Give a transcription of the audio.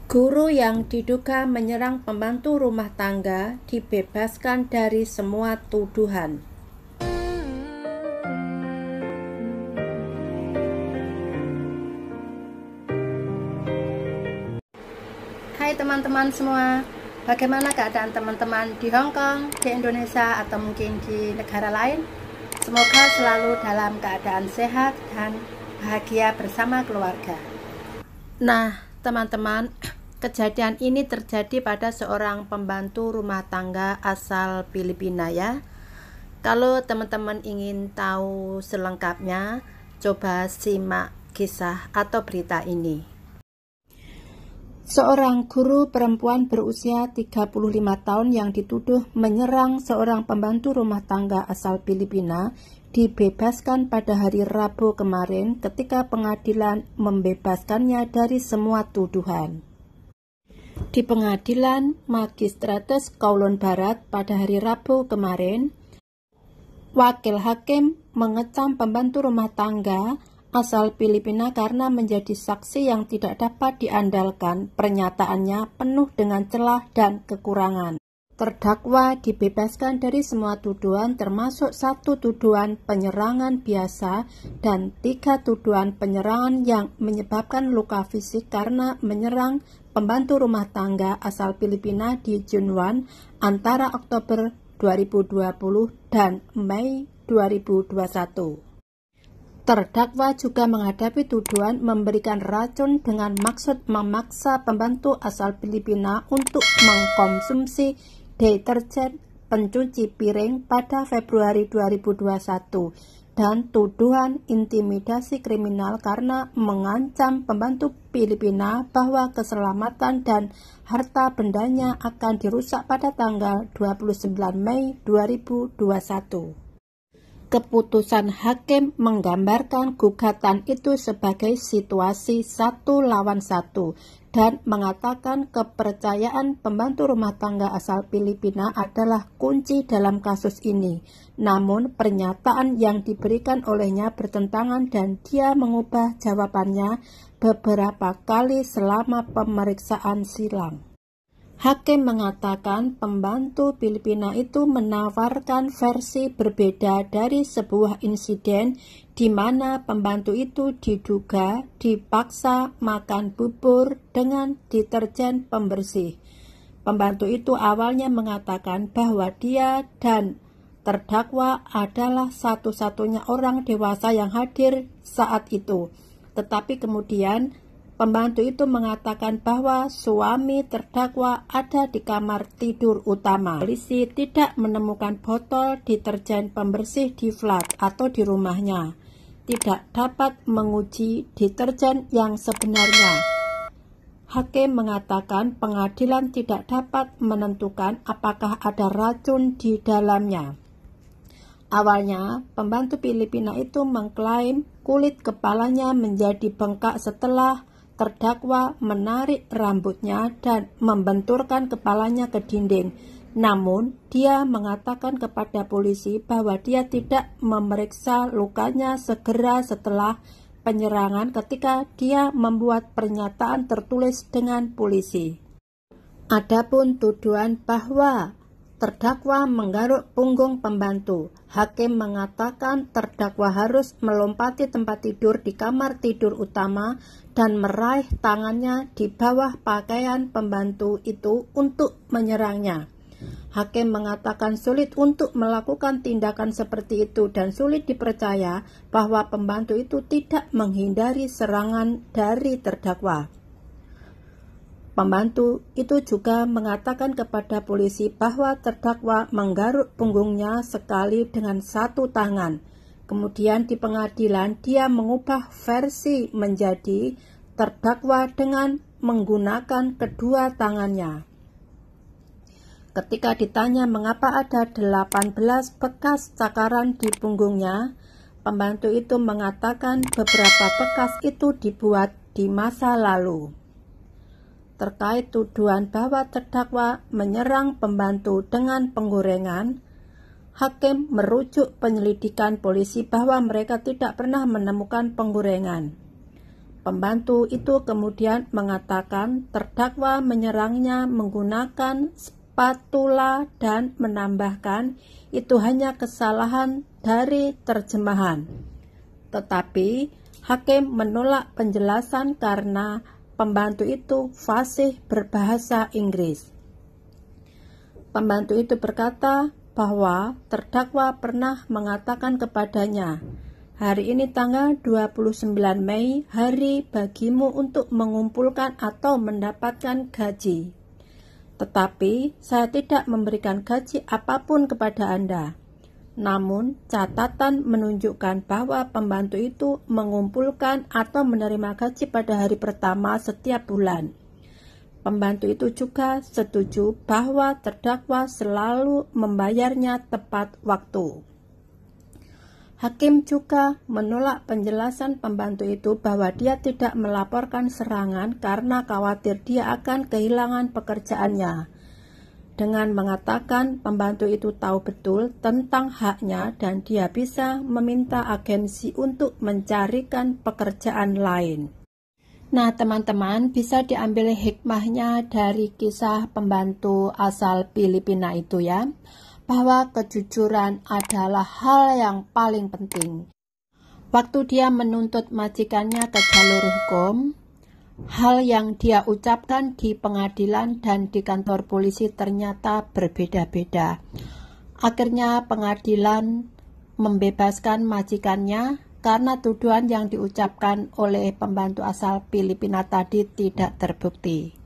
Guru yang diduga menyerang pembantu rumah tangga dibebaskan dari semua tuduhan. Hai teman-teman semua, bagaimana keadaan teman-teman di Hong Kong, di Indonesia, atau mungkin di negara lain? Semoga selalu dalam keadaan sehat dan bahagia bersama keluarga. Nah, teman-teman, kejadian ini terjadi pada seorang pembantu rumah tangga asal Filipina ya. Kalau teman-teman ingin tahu selengkapnya, coba simak kisah atau berita ini. Seorang guru perempuan berusia 35 tahun yang dituduh menyerang seorang pembantu rumah tangga asal Filipina dibebaskan pada hari Rabu kemarin ketika pengadilan membebaskannya dari semua tuduhan. Di pengadilan Magistrates Kowloon Barat pada hari Rabu kemarin, wakil hakim mengecam pembantu rumah tangga asal Filipina karena menjadi saksi yang tidak dapat diandalkan. Pernyataannya penuh dengan celah dan kekurangan. Terdakwa dibebaskan dari semua tuduhan termasuk 1 tuduhan penyerangan biasa dan 3 tuduhan penyerangan yang menyebabkan luka fisik karena menyerang pembantu rumah tangga asal Filipina di Junwan antara Oktober 2020 dan Mei 2021. Terdakwa juga menghadapi tuduhan memberikan racun dengan maksud memaksa pembantu asal Filipina untuk mengkonsumsi deterjen pencuci piring pada Februari 2021 dan tuduhan intimidasi kriminal karena mengancam pembantu Filipina bahwa keselamatan dan harta bendanya akan dirusak pada tanggal 29 Mei 2021. Keputusan hakim menggambarkan gugatan itu sebagai situasi 1 lawan 1 dan mengatakan kepercayaan pembantu rumah tangga asal Filipina adalah kunci dalam kasus ini. Namun pernyataan yang diberikan olehnya bertentangan dan dia mengubah jawabannya beberapa kali selama pemeriksaan silang. Hakim mengatakan pembantu Filipina itu menawarkan versi berbeda dari sebuah insiden di mana pembantu itu diduga dipaksa makan bubur dengan deterjen pembersih. Pembantu itu awalnya mengatakan bahwa dia dan terdakwa adalah satu-satunya orang dewasa yang hadir saat itu. Tetapi kemudian pembantu itu mengatakan bahwa suami terdakwa ada di kamar tidur utama. Polisi tidak menemukan botol deterjen pembersih di flat atau di rumahnya. Tidak dapat menguji deterjen yang sebenarnya. Hakim mengatakan pengadilan tidak dapat menentukan apakah ada racun di dalamnya. Awalnya, pembantu Filipina itu mengklaim kulit kepalanya menjadi bengkak setelah terdakwa menarik rambutnya dan membenturkan kepalanya ke dinding. Namun, dia mengatakan kepada polisi bahwa dia tidak memeriksa lukanya segera setelah penyerangan ketika dia membuat pernyataan tertulis dengan polisi. Adapun tuduhan bahwa terdakwa menggaruk punggung pembantu, hakim mengatakan terdakwa harus melompati tempat tidur di kamar tidur utama dan meraih tangannya di bawah pakaian pembantu itu untuk menyerangnya. Hakim mengatakan sulit untuk melakukan tindakan seperti itu dan sulit dipercaya bahwa pembantu itu tidak menghindari serangan dari terdakwa. Pembantu itu juga mengatakan kepada polisi bahwa terdakwa menggaruk punggungnya sekali dengan 1 tangan. Kemudian di pengadilan dia mengubah versi menjadi terdakwa dengan menggunakan kedua tangannya. Ketika ditanya mengapa ada 18 bekas cakaran di punggungnya, pembantu itu mengatakan beberapa bekas itu dibuat di masa lalu. Terkait tuduhan bahwa terdakwa menyerang pembantu dengan penggorengan, hakim merujuk penyelidikan polisi bahwa mereka tidak pernah menemukan penggorengan. pembantu itu kemudian mengatakan terdakwa menyerangnya menggunakan spatula dan menambahkan itu hanya kesalahan dari terjemahan. Tetapi hakim menolak penjelasan karena pembantu itu fasih berbahasa Inggris. Pembantu itu berkata bahwa terdakwa pernah mengatakan kepadanya, "Hari ini tanggal 29 Mei, hari bagimu untuk mengumpulkan atau mendapatkan gaji. Tetapi saya tidak memberikan gaji apapun kepada Anda." Namun, catatan menunjukkan bahwa pembantu itu mengumpulkan atau menerima gaji pada hari pertama setiap bulan. Pembantu itu juga setuju bahwa terdakwa selalu membayarnya tepat waktu. Hakim juga menolak penjelasan pembantu itu bahwa dia tidak melaporkan serangan karena khawatir dia akan kehilangan pekerjaannya, dengan mengatakan pembantu itu tahu betul tentang haknya dan dia bisa meminta agensi untuk mencarikan pekerjaan lain. Nah, teman-teman, bisa diambil hikmahnya dari kisah pembantu asal Filipina itu ya, bahwa kejujuran adalah hal yang paling penting. Waktu dia menuntut majikannya ke jalur hukum, hal yang dia ucapkan di pengadilan dan di kantor polisi ternyata berbeda-beda. Akhirnya pengadilan membebaskan majikannya karena tuduhan yang diucapkan oleh pembantu asal Filipina tadi tidak terbukti.